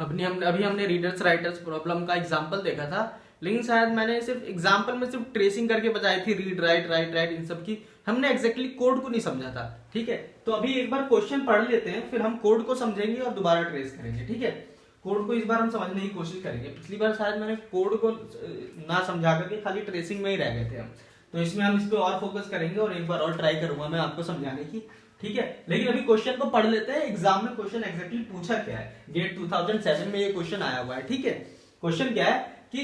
अभी हमने readers writers problem का एग्जांपल देखा था, लेकिन शायद मैंने सिर्फ एग्जांपल में सिर्फ ट्रेसिंग करके बताई थी, रीड राइट राइट राइट इन सब की, हमने एग्जैक्टली कोड को नहीं समझा था। ठीक है, तो अभी एक बार क्वेश्चन पढ़ लेते हैं, फिर हम कोड को समझेंगे और दोबारा ट्रेस करेंगे। ठीक है, कोड को इस बार हम समझने की कोशिश करेंगे। पिछली बार शायद मैंने कोड को ना समझा करके खाली ट्रेसिंग में ही रह गए थे हम, तो इसमें हम इस पे और फोकस करेंगे और एक बार और ट्राई करूंगा मैं आपको समझाने की। ठीक है, लेकिन अभी क्वेश्चन को पढ़ लेते हैं, एग्जाम में क्वेश्चन एग्जैक्टली पूछा क्या है। गेट 2007 में ये क्वेश्चन आया हुआ है। ठीक है, क्वेश्चन क्या है कि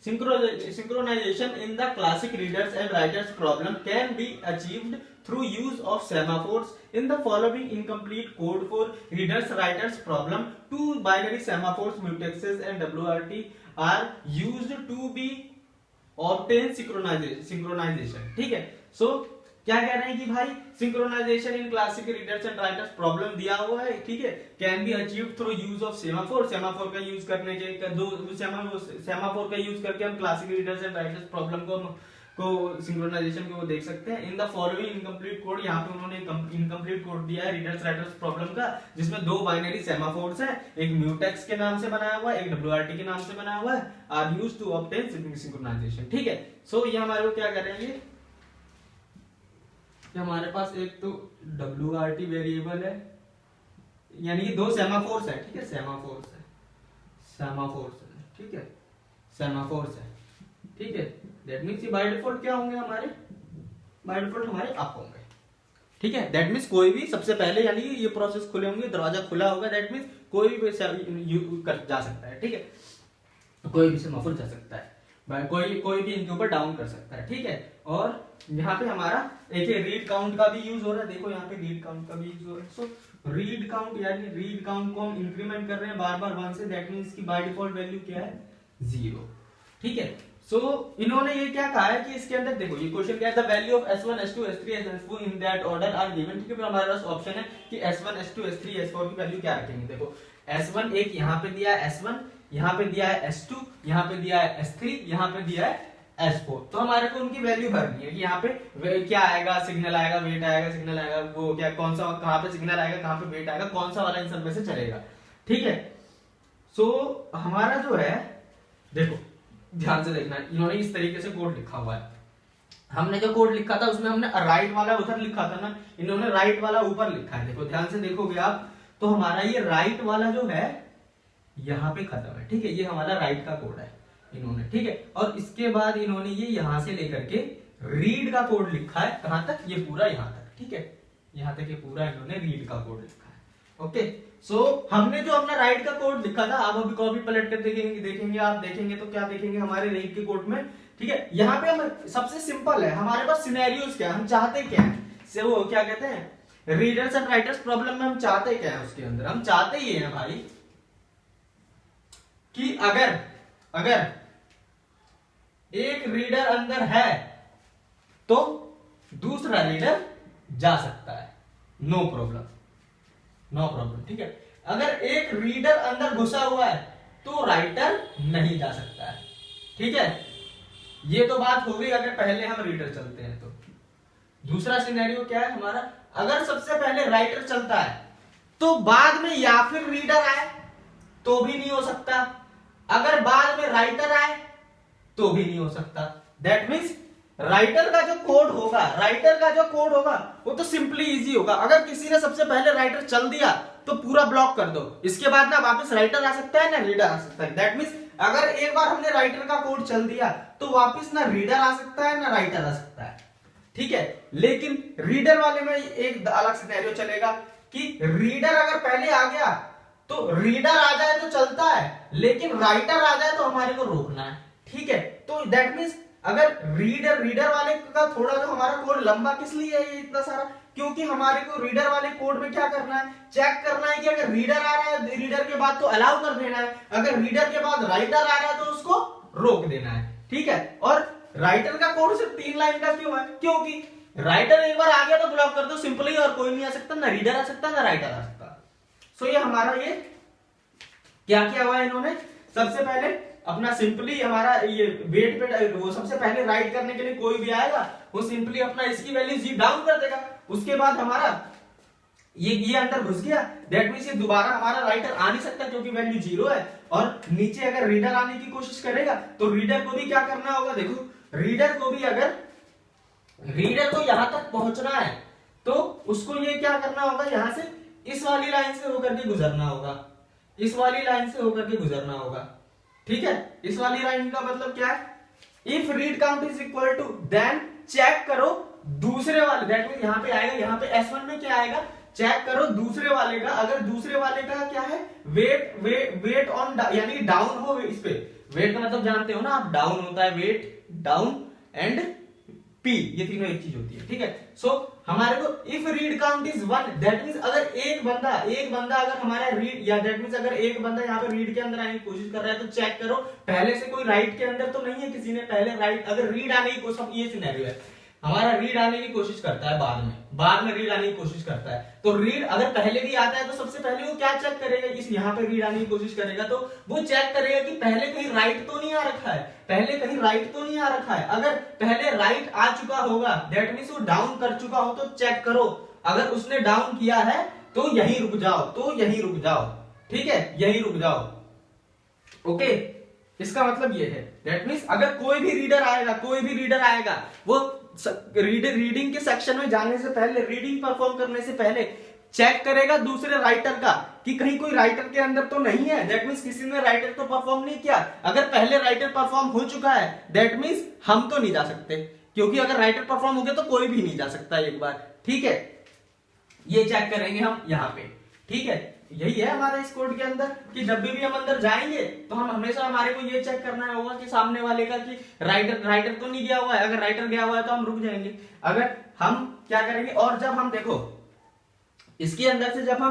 synchronization in the classic readers and writers problem can be achieved through use of semaphores in the following incomplete code for readers writers problem. Two binary semaphores mutexes and WRT are used to be obtain synchronization. ठीक है, so क्या कह रहे हैं कि भाई synchronization in classic readers and writers problem दिया हुआ है। ठीक है, can be achieve through use of semaphore, semaphore का यूज करने के सेमाफोर का यूज करके हम classic readers and writers problem को सिंक्रोनाइजेशन को देख सकते हैं। In the following incomplete code, यहाँ पे उन्होंने इनकम्प्लीट कोड दिया है रीडर्स राइटर्स प्रॉब्लम का, जिसमें दो बाइनरी सेमाफोर्स हैं, एक म्यूटेक्स के नाम से बनाया हुआ है, एक WRT के नाम से बनाया हुआ है, are used to obtain synchronization. ठीक है, सो ये हमारे को क्या करेंगे कि हमारे पास एक तो WRT वेरिएबल है, यानी कि दो सेमाफोर्स है। ठीक है, सेमाफोर्स है, ठीक है, सेमाफोर्स है। ठीक है, दैट मींस ये बाय डिफॉल्ट क्या होंगे हमारे, बाय डिफॉल्ट हमारे अप होंगे। ठीक है, दैट मींस कोई भी सबसे पहले, यानी ये प्रोसेस खुले होंगे, दरवाजा खुला होगा, दैट मींस कोई भी जा सकता है। ठीक है, कोई भी सेमाफोर जा सकता है, कोई भी इनके ऊपर डाउन कर सकता है। ठीक है, और यहाँ पे हमारा एक रीड काउंट का भी यूज हो रहा है। देखो यहाँ पे रीड काउंट का भी यूज हो रहा है। सो रीड काउंट, यानी रीड काउंट को हम इंक्रीमेंट कर रहे हैं बार बार 1 से, दैट मींस की बाय डिफॉल्ट वैल्यू क्या है, 0। ठीक है, सो इन्होंने ये क्या कहा है कि इसके अंदर देखो ये क्वेश्चन क्या है, the value of S1 S2 S3 S4 in that order are given. ठीक है, फिर हमारे पास ऑप्शन है कि S1 S2 S3 S4 की वैल्यू क्या रखेंगे। देखो S1 एक यहाँ पे दिया है, S1 यहाँ पे दिया है, S2 यहाँ पे दिया है, S3 यहाँ पे दिया है, S4। तो हमारे को उनकी वैल्यू भरनी है कि यहाँ पे क्या आएगा, सिग्नल आएगा, वेट आएगा, सिग्नल आएगा, वो क्या कौन सा, कहाँ पे सिग्नल आएगा, कहाँ पे वेट आएगा, कौन सा वाला इन सब में से चलेगा। ठीक है, सो हमारा जो है, देखो ध्यान से देखना, इन्होंने इस तरीके से कोड लिखा हुआ है। हमने जो कोड लिखा था उसमें हमने राइट वाला उधर लिखा था ना, इन्होंने राइट वाला ऊपर लिखा है। देखो ध्यान से देखोगे आप तो हमारा ये राइट वाला जो है यहाँ पे खत्म है। ठीक है, ये हमारा राइट का कोड है इन्होंने। ठीक है, और इसके बाद इन्होंने ये यहां से लेकर के रीड का कोड लिखा है, कहां तक, ये पूरा यहां तक। ठीक है, यहां तक ये पूरा इन्होंने रीड का कोड लिखा है। ओके, सो हमने जो अपना राइट का कोड लिखा था, आप अभी कॉपी पलट कर देखेंगे आप देखेंगे तो क्या देखेंगे हमारे रीड के कोड में। ठीक है, यहाँ पे हम सबसे सिंपल है, हमारे पास सिनेरियोस क्या है, हम चाहते क्या है, से वो क्या कहते हैं, रीडर्स एंड राइटर्स प्रॉब्लम में हम चाहते क्या है, उसके अंदर हम चाहते ये है भाई कि अगर एक रीडर अंदर है तो दूसरा रीडर जा सकता है, नो प्रॉब्लम। ठीक है, अगर एक रीडर अंदर घुसा हुआ है तो राइटर नहीं जा सकता है। ठीक है, ये तो बात हो गई अगर पहले हम रीडर चलते हैं तो। दूसरा सिनेरियो क्या है हमारा, अगर सबसे पहले राइटर चलता है तो बाद में या फिर रीडर आए तो भी नहीं हो सकता, अगर बाद में राइटर आए तो भी नहीं हो सकता। दैट मींस राइटर का जो कोड होगा वो तो सिंपली इजी होगा। अगर किसी ने सबसे पहले राइटर चल दिया तो पूरा ब्लॉक कर दो, इसके बाद ना वापस राइटर आ सकता है ना रीडर आ सकता है। दैट मींस अगर एक बार हमने राइटर का कोड चल दिया तो वापस ना रीडर आ सकता है ना राइटर आ सकता है। ठीक है, लेकिन रीडर वाले में एक अलग सिनेरियो चलेगा कि रीडर अगर पहले आ गया तो रीडर आ जाए तो चलता है, लेकिन राइटर आ जाए तो हमारे को रोकना है। ठीक है, तो दैट मींस अगर रीडर वाले का थोड़ा जो हमारा कोड लंबा किस लिए है ये इतना सारा, क्योंकि हमारे को रीडर वाले कोड में क्या करना है, चेक करना है कि अगर रीडर आ रहा है रीडर के बाद तो अलाउ कर देना है, अगर रीडर के बाद राइटर आ रहा है तो उसको रोक देना है। ठीक है, और राइटर का कोड सिर्फ 3 लाइन का क्यों है, क्योंकि राइटर एक बार आ गया तो ब्लॉक कर दो सिंपली, और कोई नहीं आ सकता, ना रीडर आ सकता ना राइटर आ सकता। सो ये हमारा ये क्या किया हुआ है इन्होंने, सबसे पहले अपना सिंपली हमारा ये वेट पे वो सबसे पहले राइट करने के लिए कोई भी आएगा वो सिंपली अपना इसकी वैल्यू जी डाउन कर देगा, उसके बाद हमारा ये अंदर घुस गया, दैट मींस ये दोबारा हमारा राइटर आ नहीं सकता क्योंकि वैल्यू 0 है। और नीचे अगर रीडर आने की कोशिश करेगा तो रीडर को भी क्या करना होगा, देखो रीडर को भी अगर रीडर को यहां तक पहुंचना है तो उसको ये क्या करना होगा, यहां से इस वाली लाइन से होकर के गुजरना होगा, इस वाली लाइन से होकर के गुजरना होगा। ठीक है, इस वाली लाइन का मतलब क्या है, if read count is equal to then check करो दूसरे वाले, दैट मींस यहां पे आएगा, यहां पे S1 में क्या आएगा, चेक करो दूसरे वाले का, अगर दूसरे वाले का क्या है वेट ऑन यानी डाउन हो इस पे, वेट का मतलब जानते हो ना आप, डाउन होता है वेट, डाउन एंड पी, ये तीनों एक चीज होती है। ठीक है, सो हमारे को if read count is 1 that means अगर एक बंदा अगर हमारा रीड या दैट मींस अगर एक बंदा यहाँ पे रीड के अंदर आने की कोशिश कर रहा है तो चेक करो पहले से कोई राइट के अंदर तो नहीं है, किसी ने पहले राइट, अगर रीड आने की कोशिश, ये सिनेरियो है हमारा रीड आने की कोशिश करता है, बाद में रीड आने की कोशिश करता है, तो रीड अगर पहले भी आता है तो सबसे पहले वो क्या चेक करेगा, इस यहाँ पे रीड आने की कोशिश करेगा तो वो चेक करेगा कि पहले कहीं राइट तो नहीं आ रखा है, पहले कहीं राइट तो नहीं आ रखा है। अगर पहले राइट आ चुका होगा दैट मींस वो डाउन कर चुका हो तो चेक करो, अगर उसने डाउन किया है तो यहीं रुक जाओ, ठीक है, यहीं रुक जाओ। ओके, इसका मतलब ये है दैट मींस अगर कोई भी रीडर आएगा वो रीडिंग के सेक्शन में जाने से पहले, रीडिंग परफॉर्म करने से पहले चेक करेगा दूसरे राइटर का कि कहीं कोई राइटर के अंदर तो नहीं है, दैट मींस किसी ने राइटर तो परफॉर्म नहीं किया। अगर पहले राइटर परफॉर्म हो चुका है दैट मींस हम तो नहीं जा सकते, क्योंकि अगर राइटर परफॉर्म हो गया तो कोई भी नहीं जा सकता एक बार। ठीक है, ये चेक करेंगे हम यहाँ पे। ठीक है, यही है हमारा इस कोड के अंदर कि जब भी हम अंदर जाएंगे तो हम हमेशा हमारे को ये चेक करना होगा कि सामने वाले का कि राइटर तो नहीं गया हुआ है, अगर राइटर गया हुआ है तो हम रुक जाएंगे। अगर हम क्या करेंगे, और जब हम देखो इसके अंदर से जब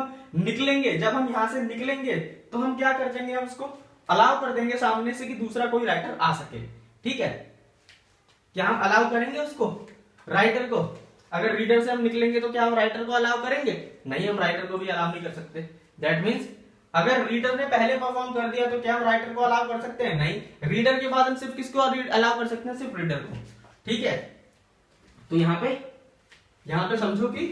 हम यहां से निकलेंगे तो हम क्या कर देंगे, हम उसको अलाउ कर देंगे सामने से कि दूसरा कोई राइटर आ सके। ठीक है, क्या हम अलाउ करेंगे उसको, राइटर को? अगर रीडर से हम निकलेंगे तो क्या हम राइटर को अलाउ करेंगे? नहीं, हम राइटर को भी अलाउ नहीं कर सकते। दैट मींस अगर रीडर ने पहले परफॉर्म कर दिया तो क्या हम राइटर को अलाउ कर सकते हैं? नहीं, रीडर के बाद हम सिर्फ किसको अलाउ कर सकते हैं? सिर्फ रीडर को। ठीक है, तो यहां पे समझो कि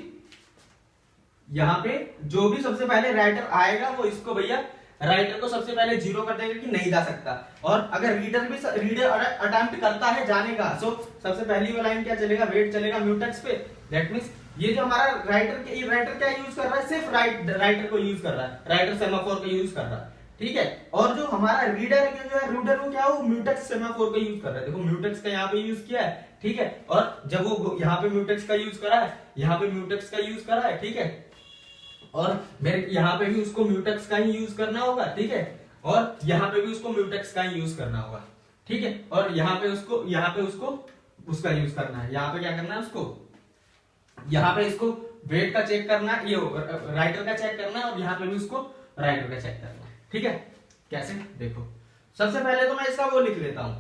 यहां पे जो भी सबसे पहले राइटर आएगा वो इसको भैया राइटर को सबसे पहले 0 कर देगा कि नहीं जा सकता, और अगर रीडर अटेम्प्ट करता है जाने का, सो सबसे पहली वो लाइन क्या चलेगा, वेट चलेगा म्यूटेक्स पे। दैट मींस ये जो हमारा राइटर क्या यूज कर रहा है, सिर्फ राइटर को यूज कर रहा है, राइटर सेमाफोर का यूज कर रहा है। ठीक है, और जो हमारा रीडर है जो है रीडर वो क्या हो, म्यूटेक्स सेमाफोर का यूज कर रहा है। देखो म्यूटेक्स का यहाँ पे यूज किया है। ठीक है, और जब वो यहाँ पे म्यूटेक्स का यूज करा है, यहाँ पे म्यूटेक्स का यूज करा है। ठीक है, और मेरे यहाँ पे भी उसको म्यूटेक्स का ही यूज करना होगा। ठीक है, और यहाँ पे भी उसको म्यूटेक्स का ही यूज करना होगा। ठीक है, और यहाँ पे उसको उसका यूज करना है। यहाँ पे क्या करना है, उसको यहाँ पे इसको वेट का चेक करना है, ये राइटर का चेक करना है, और यहाँ पे भी उसको राइटर का चेक करना है। ठीक है, कैसे देखो, सबसे पहले तो मैं इसका वो लिख लेता हूं,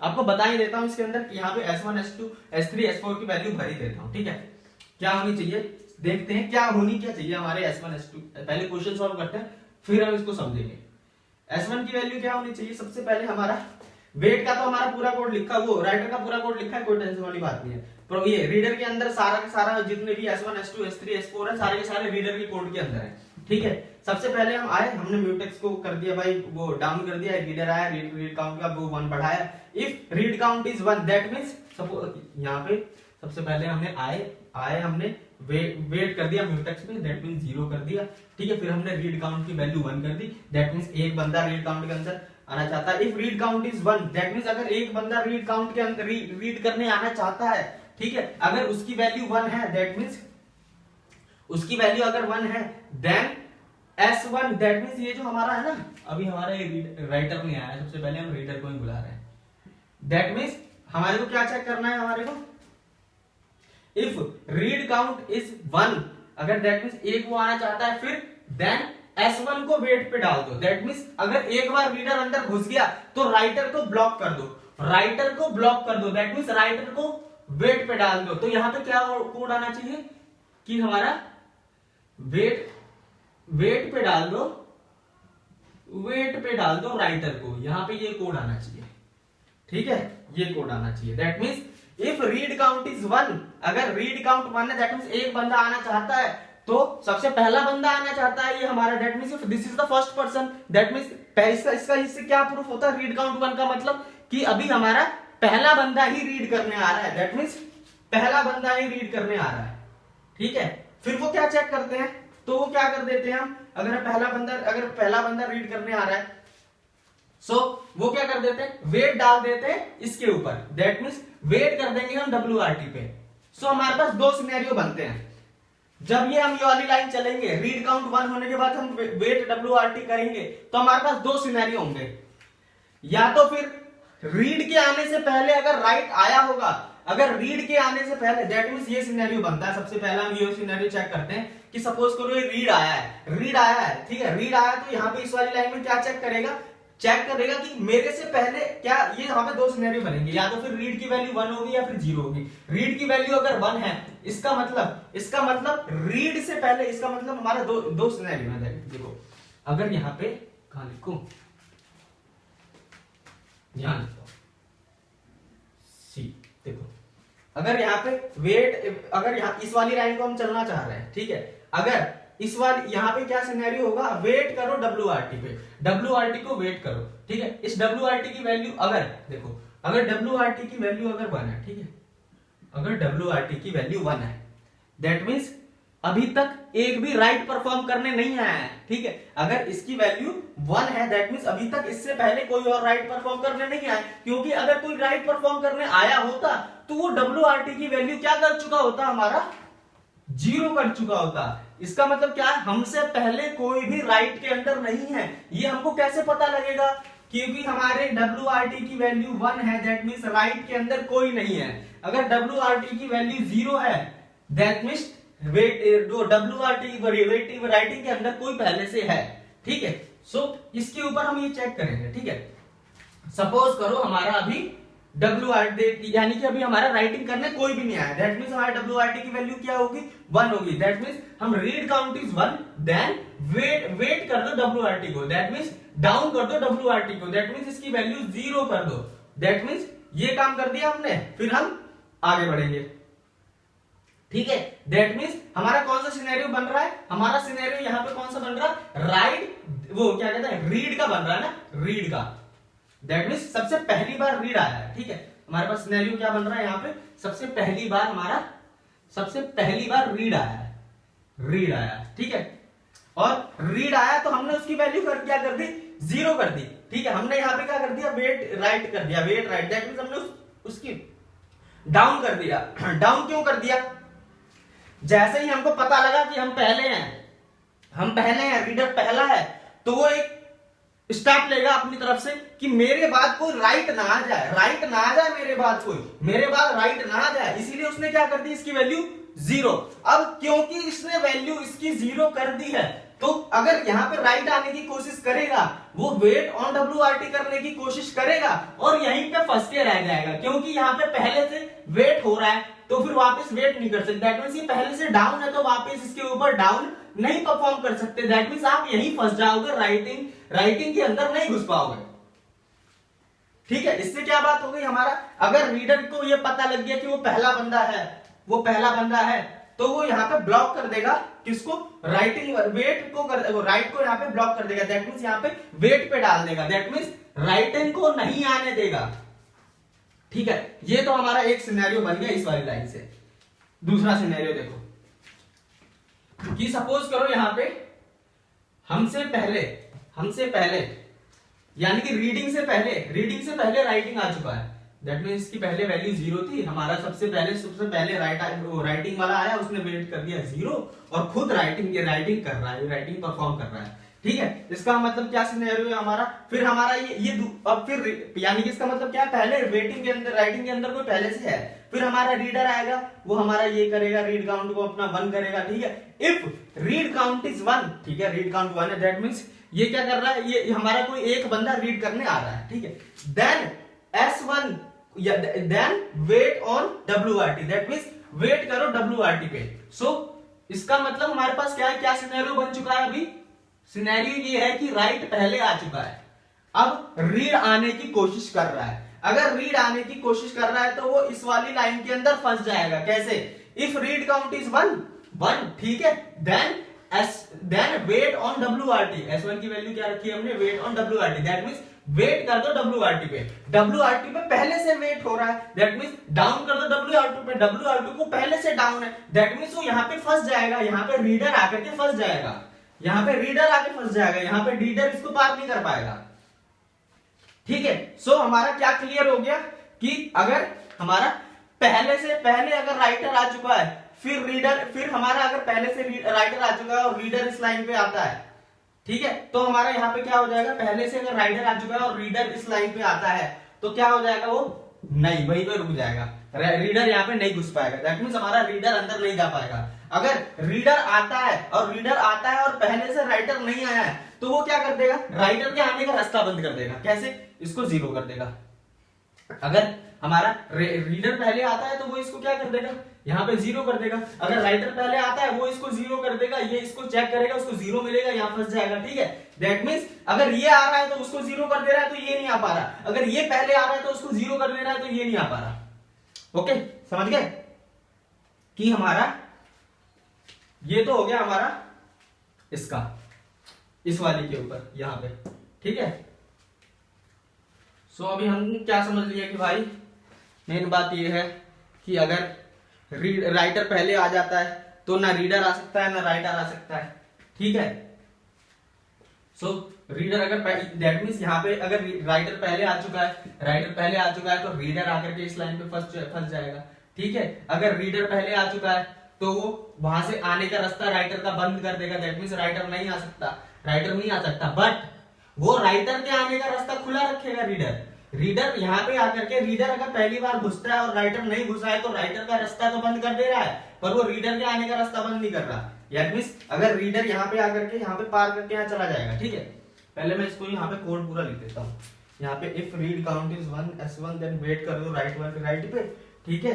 आपको बता ही देता हूं इसके अंदर कि यहाँ पे S1 S2 S3 S4 की वैल्यू भर ही देता हूं। ठीक है, क्या होनी चाहिए देखते हैं, क्या चाहिए हमारे S1 S2। पहले क्वेश्चन सॉल्व करते हैं फिर हम इसको समझेंगे। S1 की वैल्यू क्या होनी चाहिए, सबसे पहले हमारा वेट का तो हमारा पूरा कोड लिखा, वो राइटर का पूरा कोड लिखा है, कोई टेंशन वाली बात नहीं है। पर ये रीडर के अंदर सारा जितने भी S1 S2 S3 S4 है सारे के सारे रीडर के कोड के अंदर है। ठीक है, सबसे पहले हम आए, हमने म्यूटेक्स को कर दिया भाई, वो डाउन कर दिया, रीडर आया, रीड काउंट का वो 1 बढ़ाया। If read count is 1 that means suppose यहाँ पे सबसे पहले हमने आए हमने वेट कर दिया म्यूटेक्स पे, दैट मींस 0 कर दिया। ठीक है, फिर हमने रीड काउंट की वैल्यू 1 कर दी, दैट मींस एक बंदा रीड काउंट के अंदर आना चाहता है। If read count is 1 that means अगर एक बंदा रीड काउंट के अंदर रीड करने आना चाहता है, ठीक है, अगर उसकी वैल्यू 1 है दैट मींस उसकी वैल्यू अगर 1 है देन S1 दैट मींस ये जो हमारा है ना, अभी हमारा ये राइटर नहीं आया, सबसे पहले हम रीडर को ही बुला रहे हैं। दैट मींस हमारे को क्या चेक करना है, हमारे को इफ रीड काउंट इज 1 अगर दैट मींस एक वो आना चाहता है, फिर देन S1 को वेट पे डाल दो। दैट मींस अगर एक बार रीडर अंदर घुस गया तो राइटर को ब्लॉक कर दो, दैट मींस राइटर को वेट पे डाल दो। तो यहां पे क्या कोड आना चाहिए कि हमारा वेट पे डाल दो राइटर को, यहां पे ये कोड आना चाहिए। ठीक है, ये कोड आना चाहिए। That means if read count is 1 अगर रीड काउंट 1 है दैट मींस एक बंदा आना चाहता है, तो सबसे पहला बंदा आना चाहता है ये हमारा, that means this is the first person, that means इसका इससे क्या प्रूफ होता है, रीड काउंट 1 का मतलब कि अभी हमारा पहला बंदा ही रीड करने आ रहा है, दैट मींस पहला बंदा ही रीड करने आ रहा है। ठीक है, फिर वो क्या चेक करते हैं, तो वो क्या कर देते हैं हम, अगर पहला बंदा रीड करने आ रहा है, सो वो क्या कर देते हैं, वेट डाल देते हैं इसके ऊपर, दैट मींस वेट कर देंगे हम WRT पे। सो हमारे पास दो सिनेरियो बनते हैं, जब ये हम ये वाली लाइन चलेंगे, रीड काउंट 1 होने के बाद हम वेट WRT करेंगे, तो हमारे पास दो सिनेरियो होंगे, या तो फिर रीड के आने से पहले अगर राइट आया होगा, अगर रीड के आने से पहले, दैट मींस ये सिनेरियो बनता है, सबसे पहला हम ये सिनेरियो चेक करते हैं कि सपोज करो ये रीड आया है, ठीक है, रीड आया, तो यहाँ पे इस वाली लाइन में क्या चेक करेगा कि मेरे से पहले क्या, ये यहाँ पे दो सिनेरियो बनेंगे, या तो फिर रीड की वैल्यू 1 होगी या फिर 0 होगी। रीड की वैल्यू अगर 1 है, इसका मतलब रीड से पहले, इसका मतलब हमारा दो सिनेरियो है। देखो अगर यहाँ पे कहां लिखूं, ध्यान दो, सी, देखो अगर यहाँ पे वेट, अगर यहाँ इस वाली लाइन को हम चलना चाह रहे हैं, ठीक है, अगर इस वाली यहाँ पे क्या सिनेरियो होगा, वेट करो WRT पे, WRT को वेट करो, ठीक है, इस WRT की वैल्यू अगर देखो, अगर WRT की वैल्यू अगर 1 है, ठीक है, अगर WRT की वैल्यू 1 है, दैट मींस अभी तक एक भी राइट परफॉर्म करने नहीं आया है, ठीक है, अगर इसकी वैल्यू 1 है, दैट मींस अभी तक इससे पहले कोई और राइट परफॉर्म करने नहीं आया, क्योंकि अगर कोई राइट परफॉर्म करने आया होता तो वो WRT की वैल्यू क्या कर चुका होता, हमारा 0 कर चुका होता। इसका मतलब क्या है, हमसे पहले कोई भी राइट के अंदर नहीं है। ये हमको कैसे पता लगेगा, क्योंकि हमारे WRT की वैल्यू 1 है, दैट मींस राइट के अंदर कोई नहीं है। अगर WRT की वैल्यू 0 है, दैट मींस WRT राइटिंग के अंदर कोई पहले से है, ठीक है। सो इसके ऊपर हम ये चेक करेंगे, ठीक है। सपोज करो हमारा अभी WRT यानी कि अभी हमारा राइटिंग करने कोई भी नहीं आया, दैट मींस हमारे WRT की वैल्यू क्या होगी, 1 होगी, दैट मींस हम read count is 1, then wait कर दो WRT को, दैट मींस डाउन कर दो WRT को, दैट मींस इसकी वैल्यू 0 कर दो, दैट मींस ये काम कर दिया हमने, फिर हम आगे बढ़ेंगे, ठीक है। दैट मींस हमारा कौन सा सिनेरियो बन रहा है, हमारा सिनेरियो यहाँ पे कौन सा बन रहा है, राइट, वो क्या कहते हैं, रीड का बन रहा है ना, रीड का, दैट मींस सबसे पहली बार रीड आया है, ठीक है। हमारे पास सिनेरियो क्या बन रहा है यहाँ पे, सबसे पहली बार रीड आया है, ठीक है। और रीड आया तो हमने उसकी वैल्यू क्या कर दी, 0 कर दी, ठीक है। हमने यहाँ पे क्या कर दिया, वेट राइट कर दिया, वेट राइट, दैट मींस हमने उसकी डाउन कर दिया। डाउन क्यों कर दिया, जैसे ही हमको पता लगा कि हम पहले हैं, रीडर पहला है, तो वो एक स्टेप लेगा अपनी तरफ से कि मेरे बाद कोई राइट ना आ जाए, मेरे बाद राइट ना आ जाए, इसीलिए उसने क्या कर दी, इसकी वैल्यू 0। अब क्योंकि इसने वैल्यू इसकी 0 कर दी है, तो अगर यहाँ पे राइट आने की कोशिश करेगा, वो वेट ऑन WRT करने की कोशिश करेगा और यहीं पे फंस के रह जाएगा, क्योंकि यहाँ पे पहले से वेट हो रहा है, तो फिर वापस वेट नहीं कर सकते, दैट मींस ये पहले से डाउन है, तो वापस इसके ऊपर डाउन नहीं परफॉर्म कर सकते, दैट मींस आप यहीं फंस जाओगे, राइटिंग के अंदर नहीं घुस पाओगे, ठीक है। इससे क्या बात हो गई हमारा, अगर रीडर को ये पता लग गया कि वो पहला बंदा है, तो वो यहाँ पे ब्लॉक कर देगा, किसको, वेट को राइट को यहाँ पे ब्लॉक कर देगा, दैट मींस यहाँ पे वेट पे डाल देगा, दैट मींस राइटिंग को नहीं आने देगा, ठीक है। ये तो हमारा एक सिनेरियो बन गया इस वाली लाइन से। दूसरा सिनेरियो देखो कि सपोज करो यहाँ पे हमसे पहले यानी कि रीडिंग से पहले राइटिंग आ चुका है, दैट मींस इसकी पहले वैल्यू 0 थी, हमारा सबसे पहले राइटिंग वाला आया, उसने वेट कर दिया 0 और खुद राइटिंग कर रहा है, राइटिंग परफॉर्म कर रहा है, ठीक है। इसका मतलब क्या सिनेरियो है हमारा, फिर हमारा अब फिर यानी कि इसका मतलब क्या, पहले राइटिंग के अंदर कोई पहले से है, फिर हमारा रीडर आएगा, वो हमारा ये करेगा, रीड काउंट को अपना 1 करेगा, ठीक है। इफ रीड काउंट इज 1, ठीक है, रीड काउंट 1 है, दैट मींस ये क्या कर रहा है, ये हमारा कोई एक बंदा रीड करने आ रहा है, ठीक है। Then S1 then wait on WRT, that means wait करो WRT पे। सो इसका मतलब हमारे पास क्या सिनेरियो बन चुका है, अभी सिनेरियो ये है कि राइट पहले आ चुका है, अब रीड आने की कोशिश कर रहा है। अगर रीड आने की कोशिश कर रहा है तो वो इस वाली लाइन के अंदर फंस जाएगा, कैसे, इफ रीड काउंट इज 1 1, ठीक है। Then wait on WRT, S1 की वैल्यू क्या रखी है हमने, wait on WRT, that means wait कर दो WRT पे, WRT पे पहले से वेट हो रहा है, दैट मींस डाउन कर दो WRT पे, WRT को पहले से डाउन है, दैट मींस वो यहाँ पे फंस जाएगा, यहाँ पे रीडर आकर के फंस जाएगा, यहाँ पे रीडर आके फंस जाएगा, यहाँ पे रीडर इसको पार नहीं कर पाएगा, ठीक है। सो हमारा क्या क्लियर हो गया कि अगर हमारा पहले अगर राइटर आ चुका है, फिर हमारा अगर पहले से राइटर आ चुका है और रीडर इस लाइन पे आता है, ठीक है, तो हमारा यहाँ पे क्या हो जाएगा, पहले से अगर राइटर आ चुका है और रीडर इस लाइन पे आता है तो क्या हो जाएगा, वो नहीं, वहीं पे रुक जाएगा, रीडर यहाँ पे नहीं घुस पाएगा, दैट मींस हमारा रीडर अंदर नहीं जा पाएगा। अगर रीडर आता है और पहले से राइटर नहीं आया है तो वो क्या कर देगा, राइटर के आने का रास्ता बंद कर देगा, कैसे, इसको 0 कर देगा। अगर हमारा रीडर पहले आता है तो वो इसको क्या कर देगा, यहाँ पे 0 कर देगा, अगर राइटर पहले आता है वो इसको 0 कर देगा, ये इसको चेक करेगा, उसको 0 मिलेगा, यहाँ फंस जाएगा, ठीक है। दैट मींस अगर ये आ रहा है तो उसको 0 कर दे रहा है तो ये नहीं आ पा रहा, अगर ये पहले आ रहा है तो उसको 0 कर दे रहा है तो ये नहीं आ पा रहा। ओके, समझ गए कि हमारा ये तो हो गया हमारा इसका, इस वाली के ऊपर यहाँ पे, ठीक है। सो अभी हम क्या समझ लिया कि भाई मेन बात ये है कि अगर राइटर पहले आ जाता है तो ना रीडर आ सकता है ना राइटर आ सकता है, ठीक है। सो रीडर अगर दैट मींस यहाँ पे अगर राइटर पहले आ चुका है तो रीडर आकर के इस लाइन पे फंस जाएगा, ठीक है। अगर रीडर पहले आ चुका है तो वो वहां से आने का रास्ता राइटर का बंद कर देगा, दैट मींस राइटर नहीं आ सकता, बट वो राइटर के आने का रास्ता खुला रखेगा रीडर यहाँ पे आकर के, रीडर अगर पहली बार घुसता है और राइटर नहीं घुसा है तो राइटर का रास्ता तो बंद कर दे रहा है, पर वो रीडर के आने का रास्ता बंद नहीं कर रहा। दैट मींस अगर रीडर यहाँ पे आकर के यहाँ पे पार करके यहाँ चला जाएगा, ठीक है। पहले मैं इसको यहाँ पे कोड पूरा लिख देता हूँ, यहाँ पे if read count is 1 S1 then wait कर दो राइट 1 राइट पे, ठीक है।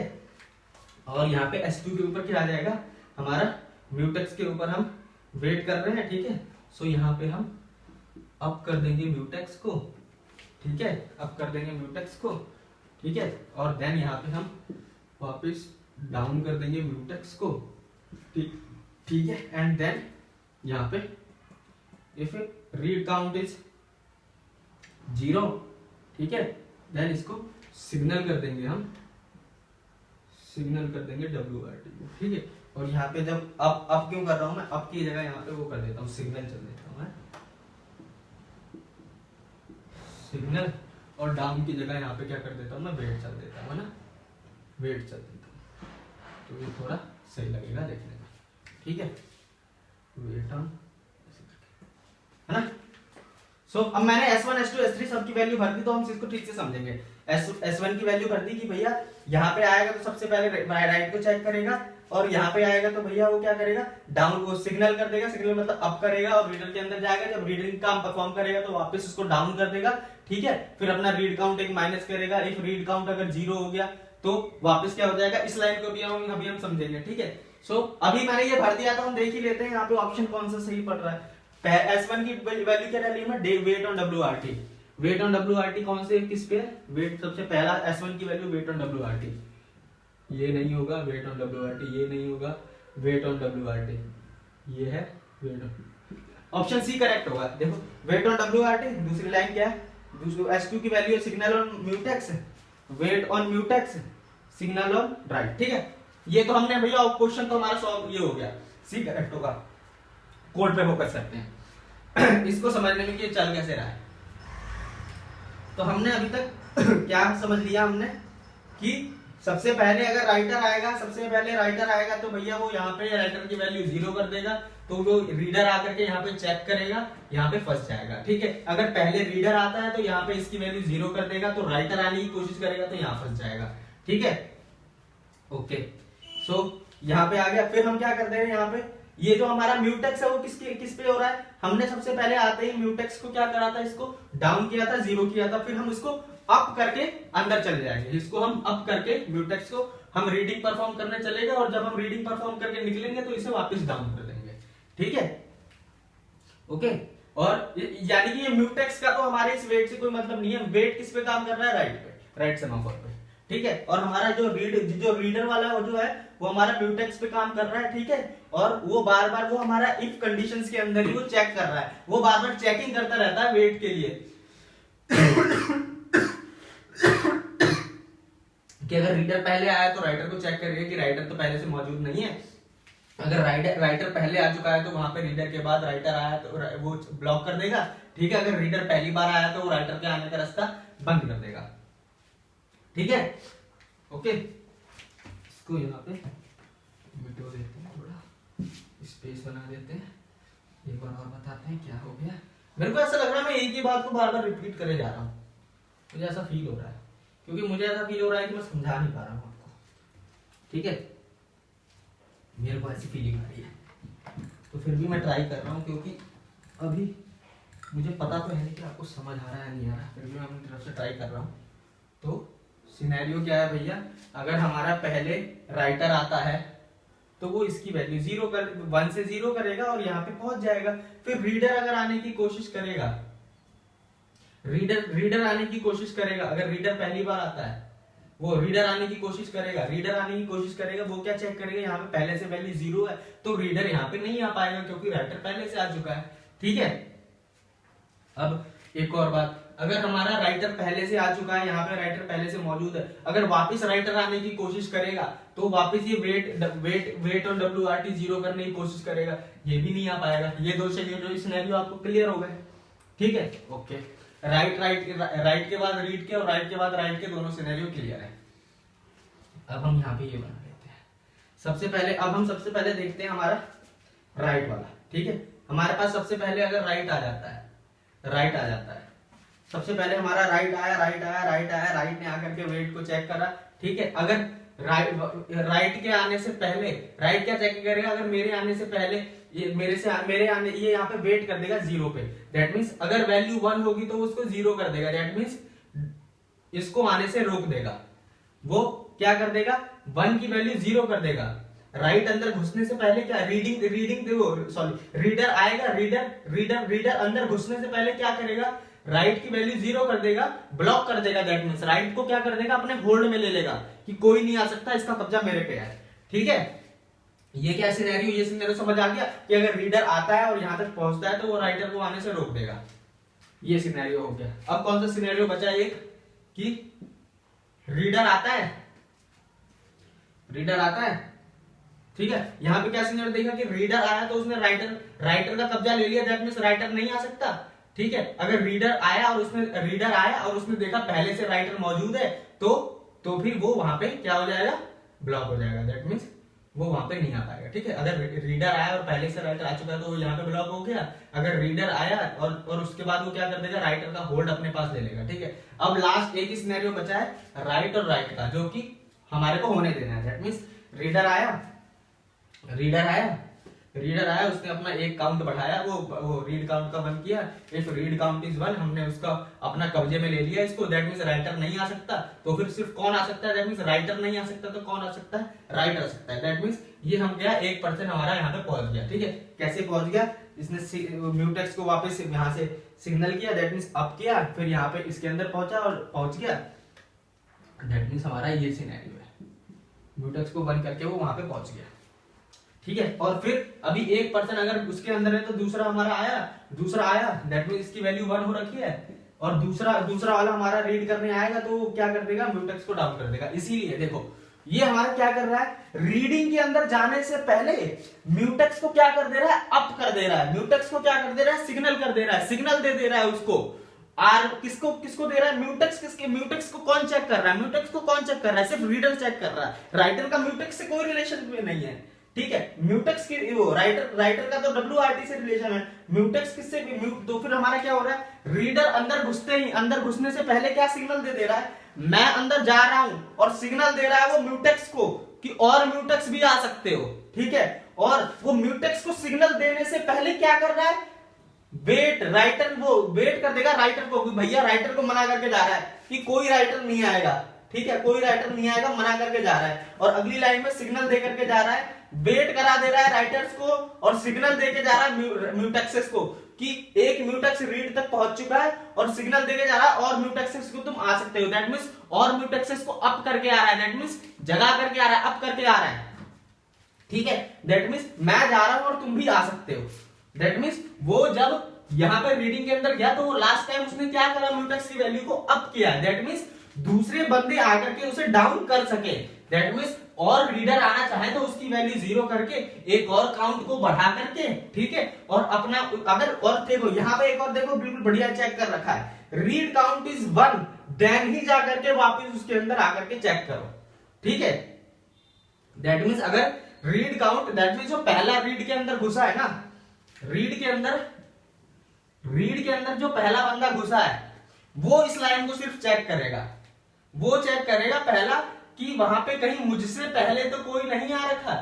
और यहाँ पे S2 के ऊपर क्या आ जाएगा, हमारा म्यूटेक्स के ऊपर हम वेट कर रहे हैं, ठीक है। सो यहाँ पे हम अप कर देंगे म्यूटेक्स को, ठीक है, अप कर देंगे म्यूटेक्स को, ठीक है। और देन यहाँ पे हम वापस डाउन कर देंगे म्यूटेक्स को, ठीक है। एंड देन यहाँ पे इफ रीड काउंट इज 0, ठीक है, देन इसको सिग्नल कर देंगे हम, सिग्नल कर देंगे WRT को, ठीक है। और यहाँ पे जब अप क्यों कर रहा हूं मैं, अप की जगह यहाँ पे वो कर देता हूँ, सिग्नल चल देता हूँ मैं, सिग्नल, और डाउन की जगह यहाँ पे क्या कर देता हूँ मैं, वेट चल देता हूँ, है ना, वेट चल देता हूँ, तो ये थोड़ा सही लगेगा देखने में, ठीक है। वेट ऑन, है ना। सो अब मैंने S1 S2 S3 सबकी वैल्यू भर दी, तो हम इसको ठीक से समझेंगे। S1 की वैल्यू भर दी कि भैया यहाँ पे आएगा तो सबसे पहले राइट को चेक करेगा, और यहाँ पे आएगा तो भैया वो क्या करेगा, डाउन को सिग्नल कर देगा, सिग्नल मतलब अप करेगा और रीडर के अंदर जाएगा, जब रीडर काम परफॉर्म करेगा तो वापस उसको डाउन कर देगा, ठीक है। फिर अपना रीड काउंट एक माइनस करेगा, इफ रीड काउंट अगर 0 हो गया तो वापस क्या हो जाएगा, इस लाइन को भी अभी हम समझेंगे, ठीक है। सो अभी मैंने ये भर दिया था, हम देख ही लेते हैं यहाँ पे ऑप्शन कौन सा सही पड़ रहा है। S1 की वैल्यू क्या डाली है, wait on WRT, wait on WRT कौन से किस पे है, वेट सबसे पहला S1 की वैल्यू वेट ऑन WRT, ये नहीं होगा वेट ऑन WRT, ये नहीं होगा वेट ऑन WRT, ये है wait on, option C correct होगा। देखो वेट ऑन WRT, दूसरी लाइन क्या है, दूसरी S2 की वैल्यू है signal on mutex, wait on mutex, signal on write, ठीक है। ये तो हमने भैया क्वेश्चन तो हमारा सॉल्व ये हो गया, सी करेक्ट होगा, कोड पे फोकस करते हैं इसको समझने में कि चल कैसे रहा है। तो हमने अभी तक क्या समझ लिया हमने कि सबसे पहले अगर राइटर आएगा तो भैया वो यहाँ पे राइटर की वैल्यू 0 कर देगा, तो वो रीडर आकर के यहाँ पे चेक करेगा, यहाँ पे फंस जाएगा, ठीक है। अगर पहले रीडर आता है तो यहाँ पे इसकी वैल्यू 0 कर देगा, तो राइटर आने की कोशिश करेगा तो यहाँ फंस जाएगा, ठीक है। ओके, सो यहाँ पे आ गया। फिर हम क्या करते हैं, यहाँ पे ये जो हमारा म्यूटेक्स है वो किस पे हो रहा है, हमने सबसे पहले आते ही म्यूटेक्स को क्या करा था, इसको डाउन किया था, 0 किया था, फिर हम इसको अप करके अंदर चले जाएंगे, इसको हम अप करके म्यूटेक्स को हम रीडिंग परफॉर्म करने चलेगा, और जब हम रीडिंग परफॉर्म करके निकलेंगे तो इसे वापस डाउन कर देंगे, ठीक है। ओके, और यानी कि ये म्यूटेक्स का तो हमारे इस वेट से कोई मतलब नहीं है, वेट किस पे काम कर रहा है, राइट पे, राइट सेमाफोर पे, ठीक है। और हमारा जो रीडर वाला वो जो है वो हमारा म्यूटेक्स पे काम कर रहा है, ठीक है। और वो बार बार वो हमारा इफ कंडीशंस के अंदर ही वो चेक कर रहा है, वो बार बार चेकिंग करता रहता है वेट के लिए कि अगर रीडर पहले आया तो राइटर को चेक करेगा कि राइटर तो पहले से मौजूद नहीं है। अगर राइटर पहले आ चुका है तो वहां पे रीडर के बाद राइटर आया तो वो ब्लॉक कर देगा, ठीक है। अगर रीडर पहली बार आया तो वो राइटर के आने का रास्ता बंद कर देगा, ठीक है। ओके, इसको यहाँ पे मिटो देते हैं, थोड़ा स्पेस बना देते हैं, एक बार और बताते हैं क्या हो गया। मेरे को ऐसा लग रहा है मैं एक ही बात को बार बार रिपीट करे जा रहा हूँ, मुझे ऐसा फील हो रहा है, क्योंकि मुझे ऐसा फील हो रहा है कि मैं समझा नहीं पा रहा हूँ आपको, ठीक है। मेरे को ऐसी फीलिंग आ रही है, तो फिर भी मैं ट्राई कर रहा हूँ, क्योंकि अभी मुझे पता तो है नहीं कि आपको समझ आ रहा है नहीं आ रहा, फिर भी मैं अपनी तरफ से ट्राई कर रहा हूँ। तो सिनेरियो क्या है भैया, अगर हमारा पहले राइटर आता है तो वो इसकी वैल्यू 1 से 0 करेगा और यहाँ पे पहुंच जाएगा। फिर रीडर अगर आने की कोशिश करेगा, रीडर आने की कोशिश करेगा, अगर रीडर पहली बार आता है वो रीडर आने की कोशिश करेगा, वो क्या चेक करेगा, यहाँ पे पहले से वैल्यू 0 है तो रीडर यहाँ पे नहीं आ पाएगा क्योंकि राइटर पहले से आ चुका है, ठीक है। अब एक और बात, अगर हमारा राइटर पहले से आ चुका है, यहाँ पे राइटर पहले से मौजूद है, अगर वापस राइटर आने की कोशिश करेगा तो वापस ये वेट और WRT 0 करने की कोशिश करेगा, ये भी नहीं आ पाएगा। ये दो सिनेरियो आपको क्लियर हो गए, ठीक है। ओके, राइट के बाद रीड के और राइट के बाद राइट के दोनों सिनेरियो क्लियर है। अब हम यहाँ पे ये बना लेते हैं। सबसे पहले देखते हैं हमारा राइट वाला, ठीक है। हमारे पास सबसे पहले अगर राइट आ जाता है, सबसे पहले हमारा राइट आया, राइट ने आकर के वेट को चेक करा, ठीक है। अगर राइट के आने से पहले राइट क्या चेक करेगा, अगर मेरे आने से पहले ये यहाँ पे वेट कर देगा 0 पे, दैट मींस अगर वैल्यू 1 होगी तो उसको 0 कर देगा, दैट मींस इसको आने से रोक देगा। वो क्या कर देगा, 1 की वैल्यू 0 कर देगा। राइट अंदर घुसने से पहले क्या रीडर आएगा, रीडर अंदर घुसने से पहले क्या करेगा, राइट की वैल्यू 0 कर देगा, ब्लॉक कर देगा, दैट मींस राइट को क्या कर देगा, अपने होल्ड में ले लेगा कि कोई नहीं आ सकता, इसका कब्जा मेरे पे है, ठीक है। ये क्या सिनेरियो, ये सिनेरियो समझ आ गया कि अगर रीडर आता है और यहां तक पहुंचता है तो वो राइटर को आने से रोक देगा, ये सिनेरियो हो गया। अब कौन सा सिनेरियो बचा, एक कि रीडर आता है, ठीक है। यहां पे क्या सिनेरियो देखा कि रीडर आया तो उसने राइटर का कब्जा ले लिया, दैट मींस राइटर नहीं आ सकता, ठीक है। अगर रीडर आया और उसने देखा पहले से राइटर मौजूद है तो फिर वो वहां पे क्या हो जाएगा, ब्लॉक हो जाएगा, दैट मींस वो वहां पे नहीं आ पाएगा, ठीक है। अगर रीडर आया और पहले से राइटर आ चुका है तो वो यहाँ पे ब्लॉक हो गया। अगर रीडर आया और उसके बाद वो क्या कर देगा, राइटर का होल्ड अपने पास ले लेगा, ठीक है। अब लास्ट एक ही सिनेरियो बचा है राइट और राइट का, जो कि हमारे को होने देना है, दैट मींस रीडर आया, उसने अपना एक काउंट बढ़ाया, वो रीड काउंट का बंद किया, इफ रीड काउंट इज 1, हमने उसका अपना कब्जे में ले लिया इसको, दैट मींस राइटर नहीं आ सकता, तो फिर सिर्फ कौन आ सकता है, दैट मींस राइटर नहीं आ सकता तो कौन आ सकता है, राइटर आ सकता है, दैट मींस ये हम गया 1% हमारा यहाँ पे पहुंच गया, ठीक है। कैसे पहुंच गया, इसने म्यूटेक्स को वापस यहाँ से सिग्नल किया, दैट मींस अप किया, फिर यहाँ पे इसके अंदर पहुंचा और पहुंच गया, दैट मींस हमारा ये सिनेरियो है, म्यूटेक्स को बंद करके वो वहां पे पहुंच गया, ठीक है। और फिर अभी 1% अगर उसके अंदर है तो दूसरा आया, दैट मींस इसकी वैल्यू 1 हो रखी है, और दूसरा वाला हमारा रीड करने आएगा तो वो क्या कर देगा, म्यूटेक्स को डाउन कर देगा। इसीलिए देखो ये हमारा क्या कर रहा है, रीडिंग के अंदर जाने से पहले म्यूटेक्स को क्या कर दे रहा है, अप कर दे रहा है, म्यूटेक्स को क्या कर दे रहा है, सिग्नल कर दे रहा है, सिग्नल दे रहा है उसको। किसको दे रहा है, म्यूटेक्स को कौन चेक कर रहा है, सिर्फ रीडर चेक कर रहा है, राइटर का म्यूटेक्स से कोई रिलेशन नहीं है, ठीक है। म्यूटेक्स की वो राइटर का तो WRT से रिलेशन है, म्यूटेक्स किससे, तो फिर हमारा क्या हो रहा है, रीडर अंदर घुसने से पहले क्या सिग्नल दे रहा है, मैं अंदर जा रहा हूं, और सिग्नल दे रहा है वो म्यूटेक्स को कि और म्यूटेक्स भी आ सकते हो, ठीक है। और वो म्यूटेक्स को सिग्नल देने से पहले क्या कर रहा है, वेट कर देगा राइटर को, भैया राइटर को मना करके जा रहा है कि कोई राइटर नहीं आएगा, ठीक है, कोई राइटर नहीं आएगा, मना करके जा रहा है। और अगली लाइन में सिग्नल दे करके जा रहा है, वेट करा दे रहा है राइटर्स को, और सिग्नल देके जा रहा है म्यूटेक्सेस को कि एक म्यूटेक्स रीड तक पहुंच चुका है, और सिग्नल देके जा रहा है और म्यूटेक्सेस को तुम आ सकते हो। दैट मींस और म्यूटेक्सेस को अप करके आ रहा है, दैट मींस जगा करके आ रहा है, अप करके आ रहा है। ठीक है, दैट मींस मैं जा रहा हूं और तुम भी आ सकते हो। दैट मींस वो जब यहां पे रीडिंग के अंदर गया तो वो लास्ट टाइम उसने क्या करा, म्यूटेक्स की वैल्यू को अप किया। दैट मींस दूसरे बंदे आकर के उसे डाउन कर सके। दैट मींस और रीडर आना चाहे तो उसकी वैल्यू 0 करके एक और काउंट को बढ़ा करके, ठीक है, और अपना अगर और देखो यहां पे एक और देखो बिल्कुल बढ़िया चेक कर रखा है, रीड काउंट इज 1, देन ही जा करके वापस उसके अंदर आकर के चेक करो। ठीक है, दैट मींस अगर रीड काउंट, दैट मींस जो पहला रीड के अंदर घुसा है ना, रीड के अंदर जो पहला बंदा घुसा है वो इस लाइन को सिर्फ चेक करेगा, वो चेक करेगा पहला कि वहां पे कहीं मुझसे पहले तो कोई नहीं आ रखा।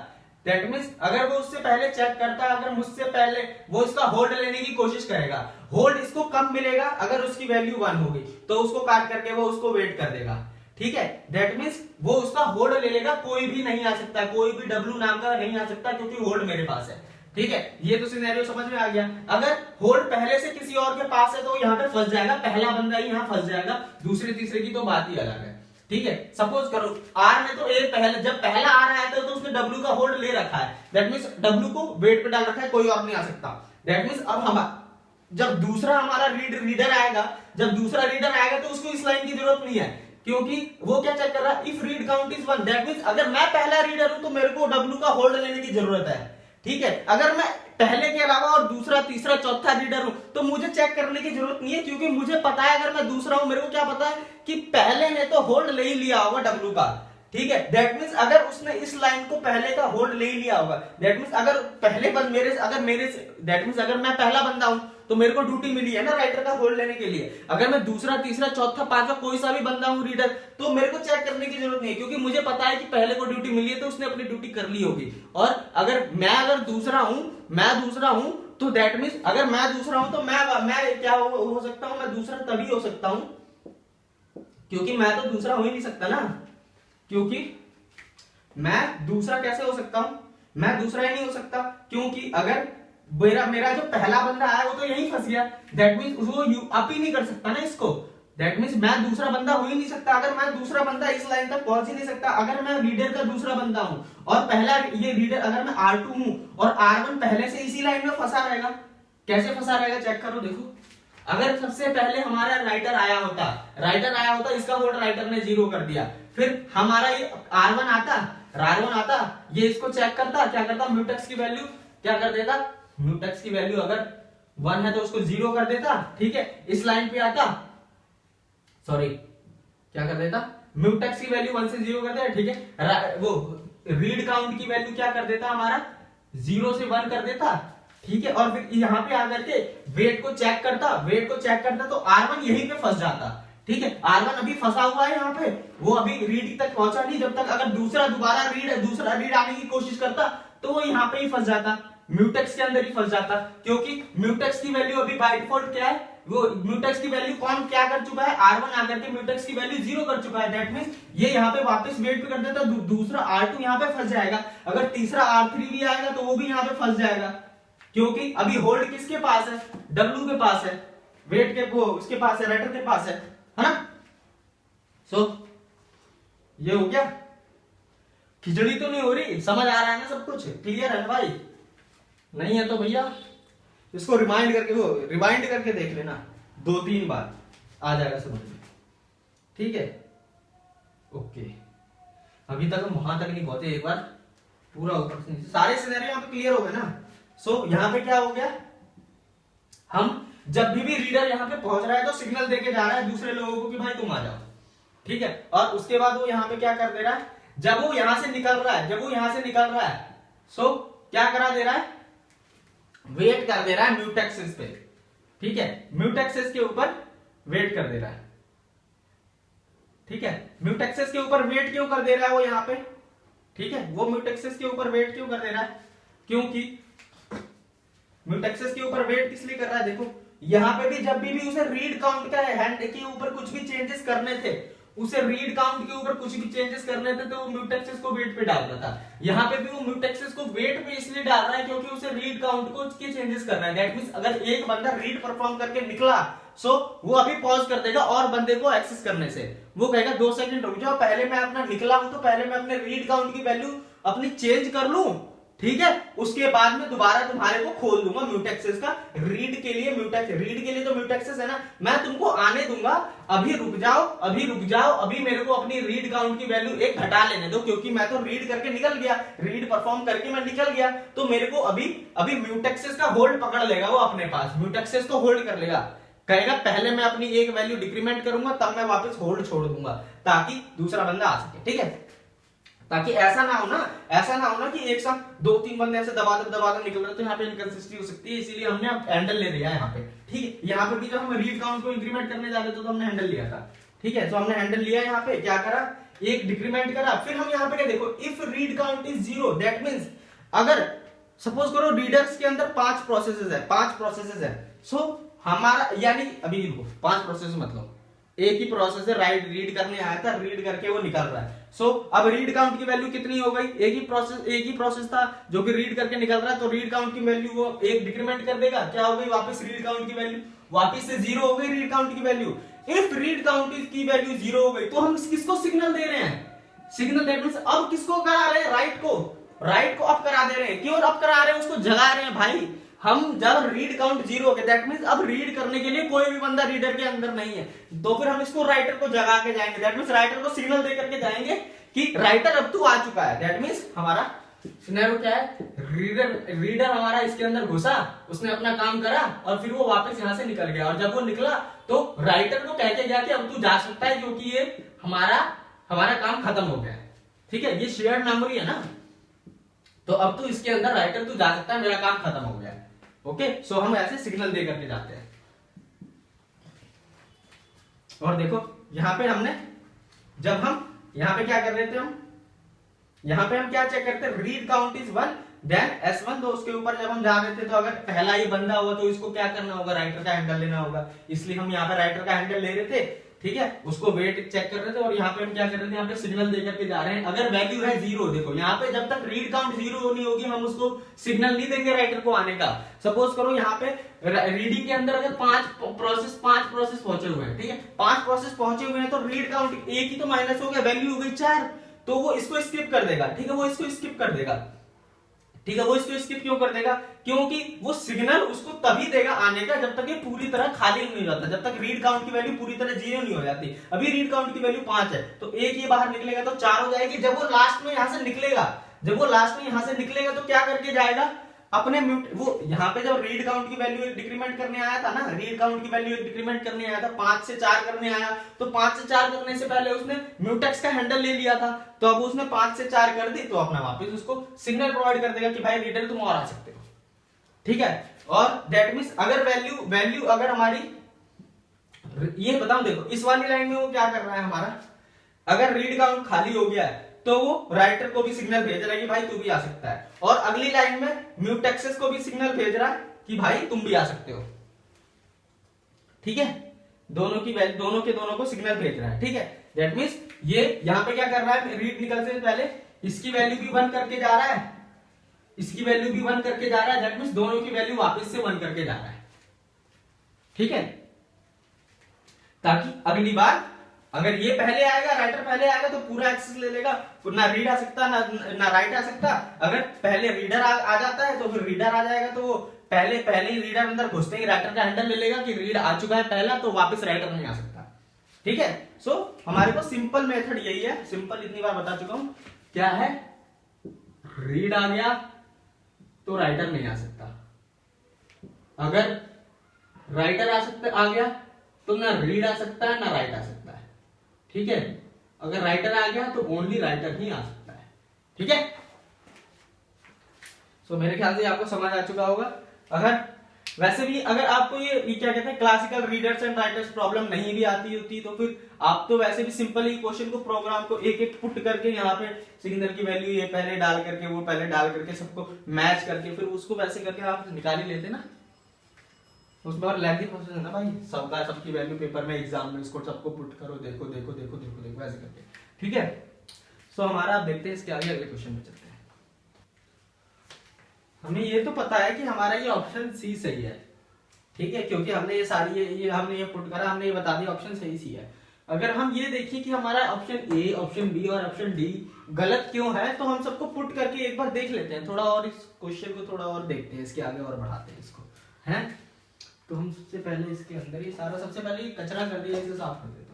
दैट मींस अगर वो उससे पहले चेक करता, अगर मुझसे पहले, वो इसका होल्ड लेने की कोशिश करेगा, होल्ड इसको कम मिलेगा अगर उसकी वैल्यू 1 होगी तो उसको काट करके वो उसको वेट कर देगा। ठीक है, दैट मींस वो उसका होल्ड ले लेगा, कोई भी नहीं आ सकता, कोई भी W नाम का नहीं आ सकता क्योंकि होल्ड मेरे पास है। ठीक है, ये तो सिनेरियो समझ में आ गया। अगर होल्ड पहले से किसी और के पास है तो यहाँ पे फंस जाएगा, पहला बंदा ही यहाँ फंस जाएगा, दूसरे तीसरे की तो बात ही अलग है। ठीक है, सपोज करो आर ने तो एक पहले, जब पहला आ रहा है तो उसने W का होल्ड ले रखा है, दैट मींस W को वेट पे डाल रखा है, कोई और नहीं आ सकता। दैट मींस अब हम जब दूसरा हमारा रीडर आएगा, जब दूसरा रीडर आएगा तो उसको इस लाइन की जरूरत नहीं है, क्योंकि वो क्या चेक कर रहा है, if read count is 1, that means अगर मैं पहला रीडर हूं तो मेरे को W का होल्ड लेने की जरूरत है। ठीक है, अगर मैं पहले के अलावा और दूसरा तीसरा चौथा रीडर हूं तो मुझे चेक करने की जरूरत नहीं है, क्योंकि मुझे पता है अगर मैं दूसरा हूं, मेरे को क्या पता है कि पहले ने तो होल्ड ले ही लिया होगा W का। ठीक है, दैट मींस अगर उसने इस लाइन को पहले का होल्ड ले ही लिया होगा, दैट मींस अगर पहले दैट मींस अगर मैं पहला बंदा हूं तो मेरे को ड्यूटी मिली है ना राइटर का होल्ड लेने के लिए। अगर मैं दूसरा तीसरा चौथा पांचवा कोई सा भी बंदा हूं रीडर, तो मेरे को चेक करने की जरूरत नहीं है, क्योंकि मुझे पता है कि पहले को ड्यूटी मिली है तो उसने अपनी ड्यूटी कर ली होगी। और अगर मैं दूसरा हूं तो दैट मींस अगर मैं दूसरा हूं तो मैं क्या हो सकता हूं, मैं दूसरा तभी हो सकता हूं क्योंकि मैं तो दूसरा हो ही नहीं सकता ना, क्योंकि मैं दूसरा कैसे हो सकता हूं, मैं दूसरा ही नहीं हो सकता, क्योंकि अगर मेरा जो पहला बंदा है वो तो यहीं फंस गया, दैट मींस वो अप ही नहीं कर सकता ना इसको। दैट मींस मैं दूसरा बंदा हो ही नहीं सकता, अगर मैं दूसरा बंदा इस लाइन तक पहुंच ही नहीं सकता, अगर मैं रीडर का दूसरा बंदा हूं और पहला ये रीडर, अगर मैं R2 हूं और R1 पहले से इसी लाइन में फंसा रहेगा, कैसे फंसा रहेगा चेक करो। देखो अगर सबसे पहले हमारा राइटर आया होता, इसका होल्ड राइटर ने 0 कर दिया, फिर हमारा ये R1 आता, ये इसको चेक करता, क्या करता, म्यूटेक्स की वैल्यू क्या कर देता, म्यूटेक्स की वैल्यू अगर 1 है तो उसको 0 कर देता। ठीक है, इस लाइन पे आता, सॉरी क्या कर देता, म्यूटेक्स की वैल्यू 1 से 0 कर देता। ठीक है, वो रीड काउंट की वैल्यू क्या कर देता हमारा, 0 से 1 कर देता। ठीक है, और फिर यहाँ पे आकर के वेट को चेक करता तो R1 यहीं पे फंस जाता। ठीक है, R1 अभी फंसा हुआ है यहाँ पे, वो अभी रीड तक पहुंचा नहीं, जब तक अगर दूसरा रीड आने की कोशिश करता तो वो यहाँ पे ही फंस जाता, म्यूटेक्स के अंदर ही फंस जाता, क्योंकि म्यूटेक्स की वैल्यू अभी बाय डिफॉल्ट क्या है, वो म्यूटेक्स की वैल्यू कौन क्या कर चुका है, R1 आकर के म्यूटेक्स की वैल्यू 0 कर चुका है। दैट मींस ये यहाँ पे वापस वेट पे कर देता, दूसरा R2 यहाँ पे फंस जाएगा, अगर तीसरा R3 भी आएगा तो वो भी यहाँ पे फंस जाएगा, क्योंकि अभी होल्ड किसके पास है, W के पास है, वेट के वो उसके पास है, राइटर के पास है ना। सो ये हो गया, खिचड़ी तो नहीं हो रही, समझ आ रहा है ना, सब कुछ क्लियर है ना भाई, नहीं है तो भैया इसको रिमाइंड करके देख लेना 2-3 बार, आ जाएगा समझ में। ठीक है, ओके, अभी तक हम वहां तक नहीं पहुंचे, एक बार पूरा ऊपर से नीचे सारे सिनेरियो यहाँ पे क्लियर हो गए ना। सो यहाँ पे क्या हो गया, हम जब भी रीडर यहाँ पे पहुंच रहा है तो सिग्नल देके जा रहा है दूसरे लोगों को कि भाई तुम आ जाओ। ठीक है, और उसके बाद वो यहाँ पे क्या कर दे रहा है, जब वो यहां से निकल रहा है सो क्या करा दे रहा है, वेट कर दे रहा है म्यूटेक्सेस पे। ठीक है, म्यूटेक्सेस के ऊपर वेट कर दे रहा है। ठीक है, म्यूटेक्सेस के ऊपर वेट क्यों कर दे रहा है वो यहाँ पे, ठीक है, वो म्यूटेक्सेस के ऊपर वेट क्यों कर दे रहा है, क्योंकि म्यूटेक्सेस के ऊपर वेट किस लिए कर रहा है, देखो यहाँ पे भी जब भी उसे रीड काउंट का हैंड के ऊपर कुछ भी चेंजेस करने थे उसे रीड काउंट के ऊपर कुछ भी चेंजेस करने थे तो वो म्यूटेक्सेस को वेट पे डालता था। यहाँ पे भी वो म्यूटेक्सेस को वेट पे इसलिए डाल रहा है क्योंकि उसे रीड काउंट को के चेंजेस करना है। दैट मींस अगर एक बंदा रीड परफॉर्म करके निकला सो वो अभी पॉज कर देगा और बंदे को एक्सेस करने से। वो कहेगा 2 सेकंड रुक जाओ, पहले मैं अपना निकला हूं तो पहले मैं अपने रीड काउंट की वैल्यू अपनी चेंज कर लूं, ठीक है, उसके बाद में दोबारा तुम्हारे को खोल दूंगा म्यूटेक्सेस का। रीड के लिए तो म्यूटेक्सेस है ना, मैं तुमको आने दूंगा। अभी रुक जाओ, अभी मेरे को अपनी रीड काउंट की वैल्यू 1 घटा लेने दो, क्योंकि मैं तो रीड करके निकल गया, रीड परफॉर्म करके मैं निकल गया, तो मेरे को अभी म्यूटेक्सेस का होल्ड पकड़ लेगा वो अपने पास, म्यूटेक्सेस को होल्ड कर लेगा। कहेगा पहले मैं अपनी एक वैल्यू डिक्रीमेंट करूंगा तब मैं वापस होल्ड छोड़ दूंगा ताकि दूसरा बंदा आ सके, ठीक है। ताकि ऐसा ना हो ना कि एक साथ 2-3 बंदे ऐसे दबा दब निकल रहे, तो यहाँ पे इनकंसिस्टेंसी हो सकती है, इसीलिए हमने अब हैंडल ले लिया है यहाँ पे, ठीक है। यहाँ पे भी जब हम रीड काउंट को इंक्रीमेंट करने जा रहे थे तो हमने हैंडल लिया था, ठीक है। तो हमने हैंडल लिया यहाँ पे, क्या करा, एक डिक्रीमेंट करा, फिर हम यहाँ पे क्या देखो, if read count is 0 that means अगर सपोज करो रीडर्स के अंदर 5 प्रोसेसेस है, सो हमारा यानी अभी देखो 5 प्रोसेस मतलब एक ही प्रोसेस है, राइट रीड करने आया था, रीड करके वो निकल रहा है। सो अब रीड काउंट की वैल्यू कितनी हो गई, एक ही प्रोसेस था जो कि रीड करके निकल रहा है, तो रीड काउंट की वैल्यू वो एक डिक्रीमेंट कर देगा, क्या हो गई वापस रीड काउंट की वैल्यू वापस से 0 हो गई रीड काउंट की वैल्यू। इफ रीड काउंट की वैल्यू 0 हो गई तो हम किसको सिग्नल दे रहे हैं, सिग्नल दैट मींस अब किसको करा रहे हैं, राइट को अब करा दे रहे हैं। क्यों अब करा रहे हैं, उसको जगा रहे हैं भाई। हम जब रीड काउंट 0 हो गया दैट मींस अब रीड करने के लिए कोई भी बंदा रीडर के अंदर नहीं है, तो फिर हम इसको राइटर को जगा के जाएंगे, दैट मींस राइटर को सिग्नल दे करके जाएंगे कि राइटर अब तू आ चुका है। दैट मींस हमारा सिनेरियो क्या है, रीडर हमारा इसके अंदर घुसा, उसने अपना काम करा और फिर वो वापस यहां से निकल गया, और जब वो निकला तो राइटर को कह के गया कि अब तू जा सकता है क्योंकि ये हमारा काम खत्म हो गया, ठीक है। ये शेयर्ड मेमोरी है ना, तो अब तू इसके अंदर राइटर तू जा सकता है, मेरा काम खत्म हो गया है। ओके, सो हम ऐसे सिग्नल दे करके जाते हैं। और देखो यहां पे हमने जब हम यहां पे क्या कर रहे थे, हम यहां पे हम क्या चेक करते हैं, read count is 1 then S1, तो उसके ऊपर जब हम जा रहे थे तो अगर पहला ही बंदा हुआ तो इसको क्या करना होगा, राइटर का हैंडल लेना होगा, इसलिए हम यहाँ पे राइटर का हैंडल ले रहे थे, ठीक है। उसको वेट चेक कर रहे थे और यहाँ पे हम क्या कर रहे थे, यहाँ पे सिग्नल दे करके जा रहे हैं। अगर वैल्यू है 0, देखो यहाँ पे जब तक रीड काउंट 0 नहीं होगी हम उसको सिग्नल नहीं देंगे राइटर को आने का। सपोज करो यहाँ पे रीडिंग के अंदर अगर 5 प्रोसेस पहुंचे हुए हैं, ठीक है, 5 प्रोसेस पहुंचे हुए हैं तो रीड काउंट एक ही तो माइनस हो गया, वैल्यू हो गई 4, तो वो इसको स्किप कर देगा, ठीक है, वो इसको स्किप कर देगा, ठीक है। वो इसको स्किप क्यों कर देगा, क्योंकि वो सिग्नल उसको तभी देगा आने का जब तक ये पूरी तरह खाली नहीं हो जाता, जब तक रीड काउंट की वैल्यू पूरी तरह 0 नहीं हो जाती। अभी रीड काउंट की वैल्यू 5 है तो एक ये बाहर निकलेगा तो 4 हो जाएगी। जब वो लास्ट में यहां से निकलेगा तो क्या करके जाएगा, अपने वो यहाँ पे जब रीड काउंट की वैल्यू एक डिक्रीमेंट करने आया था ना, रीड काउंट की वैल्यू एक डिक्रीमेंट करने आया था, 5 से 4 करने आया, तो 5 से 4 करने से पहले उसने म्यूटेक्स का हैंडल ले लिया था, तो अब उसने 5 से 4 कर दी तो अपना वापस उसको सिग्नल प्रोवाइड कर देगा कि भाई रीडर तुम और आ सकते हो, ठीक है। और दैट मींस अगर वैल्यू अगर हमारी, ये बताऊं देखो इस वाली लाइन में वो क्या कर रहा है हमारा, अगर रीड काउंट खाली हो गया है तो वो राइटर को भी सिग्नल भेज रहा है कि भाई तू भी आ सकता है, और अगली लाइन में म्यूटेक्सेस को भी सिग्नल भेज रहा है कि भाई तुम भी आ सकते हो, ठीक है। दोनों को सिग्नल भेज रहा है, ठीक है। दैट मींस ये यहां पे क्या कर रहा है, रीड निकलने से पहले इसकी वैल्यू भी 1 करके जा रहा है, दैट मींस दोनों की वैल्यू वापस से 1 करके जा रहा है, ठीक है, ताकि अगली बार अगर ये पहले आएगा, राइटर पहले आएगा तो पूरा एक्सेस ले लेगा, ना रीड आ सकता ना राइट आ सकता। अगर पहले रीडर आ जाता है तो फिर रीडर आ जाएगा, तो वो पहले ही रीडर अंदर घुसते ही राइटर का हैंडल ले लेगा कि रीड आ चुका है पहला, तो वापस राइटर नहीं आ सकता, ठीक है। सो हमारे पास सिंपल मेथड यही है, सिंपल इतनी बार बता चुका हूं, क्या है, रीड आ गया तो राइटर नहीं आ सकता, अगर राइटर आ गया तो ना रीड आ सकता है ना राइट आ सकता है, ठीक है। अगर राइटर आ गया तो ओनली राइटर ही आ सकता है, ठीक है। सो मेरे ख्याल से आपको समझ आ चुका होगा। अगर वैसे भी अगर आपको ये क्या कहते हैं classical readers and writers problem नहीं भी आती होती तो फिर आप तो वैसे भी सिंपल ही क्वेश्चन को प्रोग्राम को एक एक पुट करके यहाँ पे सिग्नल की वैल्यू ये पहले डाल करके वो पहले डाल करके सबको मैच करके फिर उसको वैसे करके आप निकाल ही लेते ना, उसमें और लेंथी प्रोसेस है ना भाई, सबकी वैल्यू पेपर में एग्जाम में इसको सबको पुट करो, देखो देखो देखो देखो देखो ऐसे करके, ठीक है। सो हमारा आप देखते हैं इसके आगे अगले क्वेश्चन में चलते हैं। हमें ये तो पता है कि हमारा ये ऑप्शन सी सही है, ठीक है, क्योंकि हमने ये सारी ये हमने ये पुट करा, हमने ये बता दिया ऑप्शन सही सी है। अगर हम ये देखिए कि हमारा ऑप्शन ए, ऑप्शन बी और ऑप्शन डी गलत क्यों है, तो हम सबको पुट करके एक बार देख लेते हैं, थोड़ा और इस क्वेश्चन को थोड़ा और देखते हैं, इसके आगे और बढ़ाते हैं इसको, हैं। तो हम सबसे पहले इसके अंदर ये सारा, सबसे पहले ये कचरा कर दिया, इसे साफ कर देता हूँ।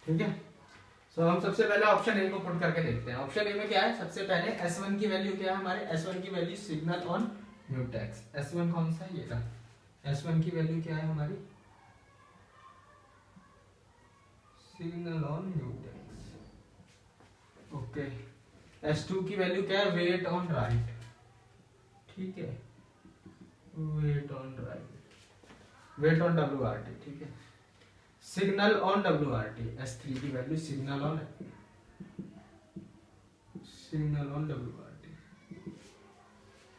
ठीक है। सो हम सबसे पहले ऑप्शन ए को पुट करके देखते हैं। ऑप्शन ए में क्या है, सबसे पहले S1 की वैल्यू क्या है, हमारे S1 की value signal on mutex. S1 कौन सा है, ये था। S1 की वैल्यू क्या है हमारी, signal on mutex, okay. S2 की वैल्यू क्या है, वेट ऑन राइट, ठीक है, wait on write, wait on WRT, ठीक है। सिग्नल ऑन WRT, S3 की वैल्यू सिग्नल ऑन WRT,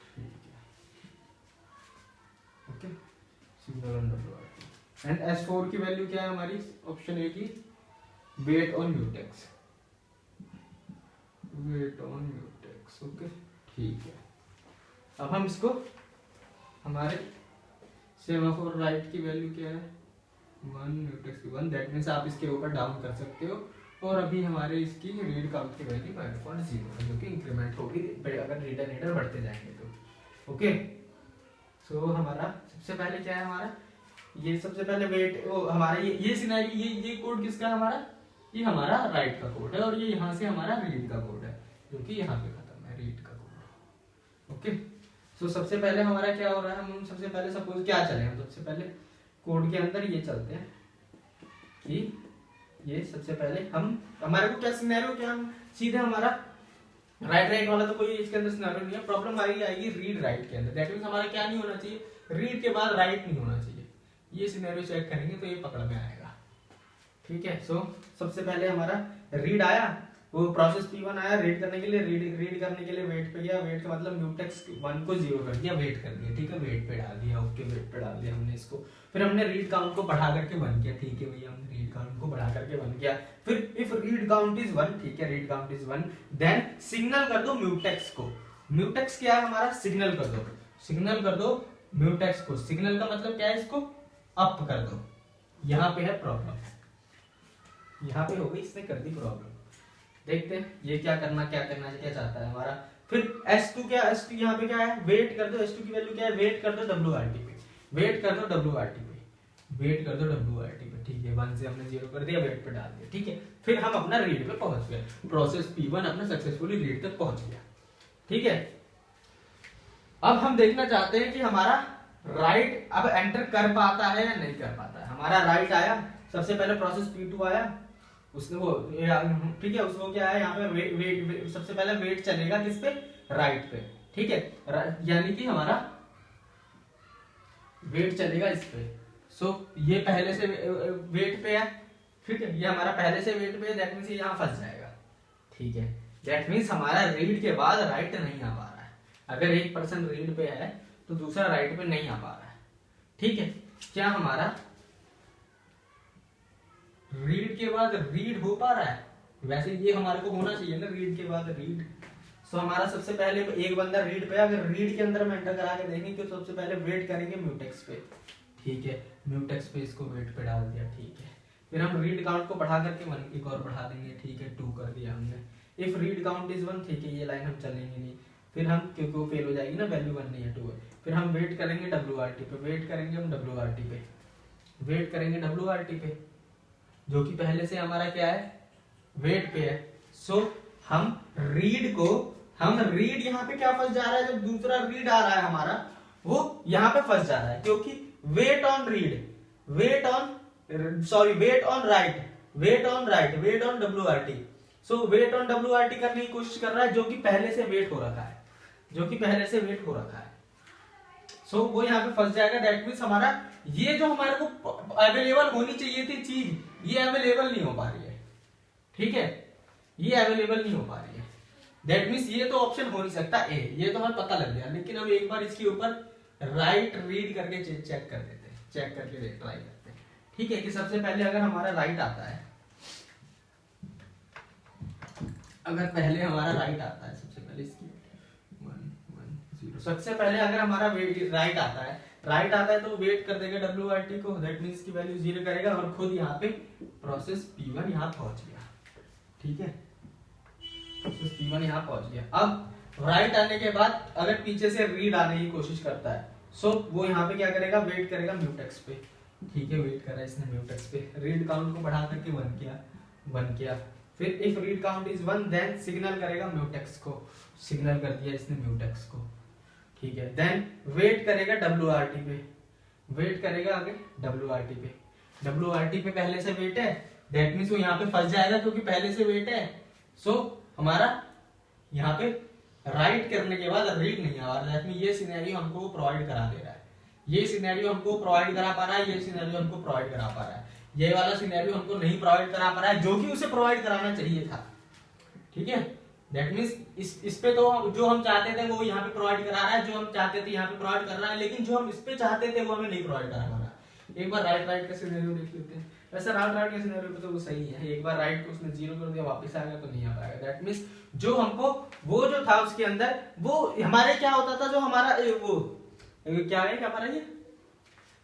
ठीक है, okay, signal on WRT। And S4 की वैल्यू क्या है हमारी, ऑप्शन ए की, wait on mutex, wait on mutex, okay, ठीक है। अब हम इसको हमारे सेमाफोर राइट की वैल्यू क्या है, 1 म्यूटेक्स की 1, दैट मींस आप इसके ऊपर डाउन कर सकते हो। और अभी हमारे इसकी रीड काउंट की वैल्यू 5.0 है, जो कि इंक्रीमेंट होगी अगर रीडर रीडर बढ़ते जाएंगे तो, ओके। सो हमारा सबसे पहले क्या है, हमारा ये सबसे पहले वेट हमारा ये सिनेरियो, ये कोड किसका है हमारा, ये हमारा राइट का कोड है, और ये यहाँ से हमारा रीड का कोड है, जो कि यहाँ पे खत्म है, रीड का कोड, ओके। सो सबसे पहले हमारा क्या हो रहा है, हम सबसे पहले सपोज क्या चले, हम सबसे पहले कोड के अंदर ये चलते हैं कि ये सबसे पहले हम, हमारे को क्या सिनेरियो, क्या हम सीधे हमारा राइट वाला तो कोई इसके अंदर सिनेरियो नहीं है, प्रॉब्लम आएगी रीड राइट के अंदर। दैट मींस हमारा क्या नहीं होना चाहिए, रीड के बाद राइट नहीं होना चाहिए। ये सिनेरियो चेक करेंगे तो ये पकड़ में आएगा, ठीक है। सो सबसे पहले हमारा रीड आया, वो प्रोसेस P1 आया रीड करने के लिए, रीड करने के लिए वेट पे गया, वेट का मतलब म्यूटेक्स 1 को 0 कर दिया, वेट कर दिया, ठीक है, वेट पे डाल दिया, ओके, वेट पे डाल दिया हमने इसको। फिर हमने रीड काउंट को बढ़ा करके 1 किया, ठीक है भैया, हमने रीड काउंट को बढ़ा करके 1 किया। फिर इफ रीड काउंट इज 1, ठीक है, read count is 1, then signal कर दो म्यूटेक्स को। म्यूटेक्स क्या है हमारा, सिग्नल कर दो, सिग्नल कर दो म्यूटेक्स को। सिग्नल का मतलब क्या है, इसको अप कर दो। यहाँ पे है प्रॉब्लम, यहाँ पे हो गई, इसने कर दी प्रॉब्लम। देखते हैं ये क्या क्या चाहता है हमारा। फिर S2 क्या, S2 यहाँ पे क्या है, वेट कर दो, S2 की वैल्यू क्या है, वेट कर दो WRT पे, वेट कर दो WRT पे, वेट कर दो WRT पे, ठीक है। 1 से हमने 0 कर दिया, वेट पे डाल दिया, ठीक है। फिर हम अपना रीड पे पहुंच गए, प्रोसेस P1 अपना सक्सेसफुली रीड तक पहुंच गया, ठीक है। अब हम देखना चाहते हैं कि हमारा राइट अब एंटर कर पाता है या नहीं कर पाता है। हमारा राइट आया, सबसे पहले प्रोसेस P2 आया, उसने वो, ठीक है, उसको क्या है यहाँ पे वेट सबसे पहले वेट चलेगा किस पे, राइट पे, ठीक है, यानी कि हमारा वेट चलेगा इस पे। सो ये पहले से वेट पे है, ठीक है, ये हमारा पहले से वेट पे है, दैट मीन्स ये यहाँ फंस जाएगा, ठीक है। दैट मीन्स हमारा रीड के बाद राइट नहीं आ पा रहा है। अगर एक पर्सन रीड पे है तो दूसरा राइट पे नहीं आ पा रहा है, ठीक है। क्या हमारा रीड के बाद रीड हो पा रहा है? वैसे ये हमारे को होना चाहिए ना, रीड के बाद रीड। सो हमारा सबसे पहले एक बंदा रीड पे, अगर रीड के अंदर में एंटर करा के देखेंगे तो सबसे पहले वेट करेंगे म्यूटेक्स पे, ठीक है। म्यूटेक्स पे इसको वेट पे डाल दिया, ठीक है। फिर हम रीड काउंट को बढ़ा करके 1 एक और बढ़ा देंगे, ठीक है, 2 कर दिया हमने। इफ रीड काउंट इज 1, ठीक है, ये लाइन हम चलेंगे नहीं। फिर हम, क्योंकि वो फेल हो जाएगी ना, वैल्यू 1 नहीं है 2 है। फिर हम वेट करेंगे WRT पे, वेट करेंगे हम WRT पे, वेट करेंगे WRT पे, जो कि पहले से हमारा क्या है, वेट पे है। सो हम रीड यहाँ पे क्या फंस जा रहा है, जब दूसरा रीड आ रहा है हमारा, वो यहाँ पे फंस जा रहा है, क्योंकि wait on write, wait on WRT। So wait on WRT करने की कोशिश कर रहा है, जो कि पहले से वेट हो रखा है, सो वो यहाँ पे फंस जाएगा। दैट मीन्स हमारा ये जो हमारे को अवेलेबल होनी चाहिए थी चीज, ये अवेलेबल नहीं हो पा रही है, ठीक है, ये अवेलेबल नहीं हो पा रही है। दैट मीन्स ये तो ऑप्शन हो नहीं सकता ए, ये तो हमें पता लग गया। लेकिन अब एक बार इसके ऊपर राइट रीड करके चेक कर देते हैं, चेक करके ट्राई करते हैं, ठीक है। कि सबसे पहले अगर हमारा राइट आता है, अगर पहले हमारा राइट आता है, सबसे पहले इसकी 1 1 0, सबसे पहले अगर हमारा राइट आता है तो वेट कर देगा WRT को, दैट मीन्स की वैल्यू 0 करेगा और खुद यहाँ पे प्रोसेस P1 यहाँ पहुंच गया, ठीक है, प्रोसेस P1 यहाँ पहुंच गया। अब राइट आने के बाद अगर पीछे से रीड आने की कोशिश करता है, सो वो यहाँ पे क्या करेगा, वेट करेगा म्यूटेक्स पे, ठीक है, वेट करा इसने म्यूटेक्स पे, रीड काउंट को बढ़ा करके 1 किया। फिर if read count is 1 then signal करेगा म्यूटेक्स को, सिग्नल कर दिया इसने म्यूटेक्स को, ठीक है। देन वेट करेगा WRT पे, वेट करेगा आगे WRT पे पहले से वेट है, दैट मीन्स वो यहाँ पे फंस जाएगा क्योंकि पहले से वेट है। सो हमारा यहाँ पे राइट करने के बाद रीड नहीं आ रहा है, ये सिनेरियो हमको प्रोवाइड करा दे रहा है, ये सिनेरियो हमको प्रोवाइड करा पा रहा है, ये सिनेरियो हमको प्रोवाइड करा पा रहा है, ये वाला सिनेरियो हमको नहीं प्रोवाइड करा पा रहा है, जो कि उसे प्रोवाइड कराना चाहिए था, ठीक है। दैट मीन्स इस पे तो जो हम चाहते थे वो यहाँ पे प्रोवाइड करा रहा है, जो हम चाहते थे यहाँ पे प्रोवाइड कर रहा है, लेकिन जो हम इस पे चाहते थे वो हमें नहीं प्रोवाइड करा पा रहा। एक बार राइट का सिनेरियो देख लेते हैं। वैसे राइट का सिनेरियो पे तो वो सही है, एक बार राइट को उसने 0 कर दिया, वापस आ गया तो नहीं आ पाएगा। दैट मीन्स जो हमको वो जो था उसके अंदर, वो हमारे क्या होता था, जो हमारा वो क्या है, हमारा ये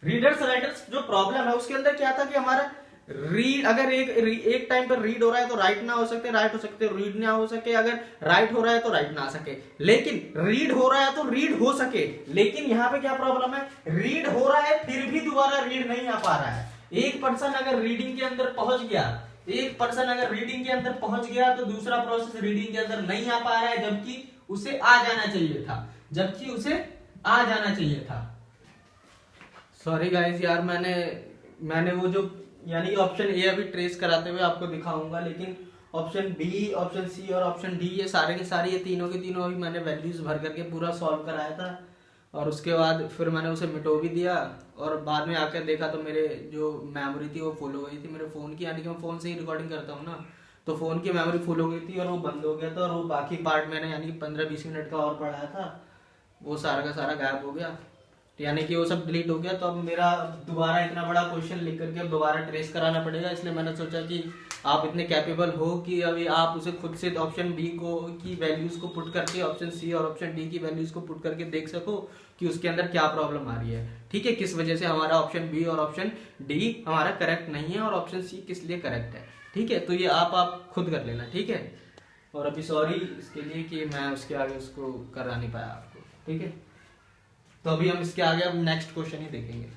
रीडर्स राइटर्स जो प्रॉब्लम है उसके अंदर क्या था कि हमारा रीड, अगर एक टाइम पर रीड हो रहा है तो राइट ना हो सकते, राइट हो सकते रीड ना हो सके, अगर राइट हो रहा है तो राइट ना आ सके, लेकिन रीड हो रहा है तो रीड हो सके। लेकिन यहाँ पे क्या प्रॉब्लम है, रीड हो रहा है फिर भी दोबारा रीड नहीं आ पा रहा है। एक पर्सन अगर रीडिंग के अंदर पहुंच गया, तो दूसरा प्रोसेस रीडिंग के अंदर नहीं आ पा रहा है, जबकि उसे आ जाना चाहिए था, सॉरी गाइस यार, मैंने वो जो यानी ऑप्शन ए अभी ट्रेस कराते हुए आपको दिखाऊंगा, लेकिन ऑप्शन बी, ऑप्शन सी और ऑप्शन डी ये सारे के सारे, ये तीनों के तीनों अभी मैंने वैल्यूज भर करके पूरा सॉल्व कराया था, और उसके बाद फिर मैंने उसे मिटो भी दिया, और बाद में आकर देखा तो मेरे जो मेमोरी थी वो फुल हो गई थी मेरे फ़ोन की, यानी कि मैं फ़ोन से ही रिकॉर्डिंग करता हूँ ना, तो फ़ोन की मेमोरी फुल हो गई थी और वो बंद हो गया था, और वो बाकी पार्ट मैंने यानी 15-20 मिनट का और पढ़ाया था, वो सारा का सारा गायब हो गया, यानी कि वो सब डिलीट हो गया। तो अब मेरा दोबारा इतना बड़ा क्वेश्चन लिख करके दोबारा ट्रेस कराना पड़ेगा, इसलिए मैंने सोचा कि आप इतने कैपेबल हो कि अभी आप उसे खुद से ऑप्शन बी की वैल्यूज को पुट करके ऑप्शन सी और ऑप्शन डी की वैल्यूज को पुट करके देख सको कि उसके अंदर क्या प्रॉब्लम आ रही है, ठीक है, किस वजह से हमारा ऑप्शन बी और ऑप्शन डी हमारा करेक्ट नहीं है और ऑप्शन सी किस लिए करेक्ट है, ठीक है। तो ये आप खुद कर लेना, ठीक है। और अभी सॉरी इसके लिए कि मैं उसके आगे उसको करा नहीं पाया आपको, ठीक है। तो अभी हम इसके आगे अब नेक्स्ट क्वेश्चन ही देखेंगे।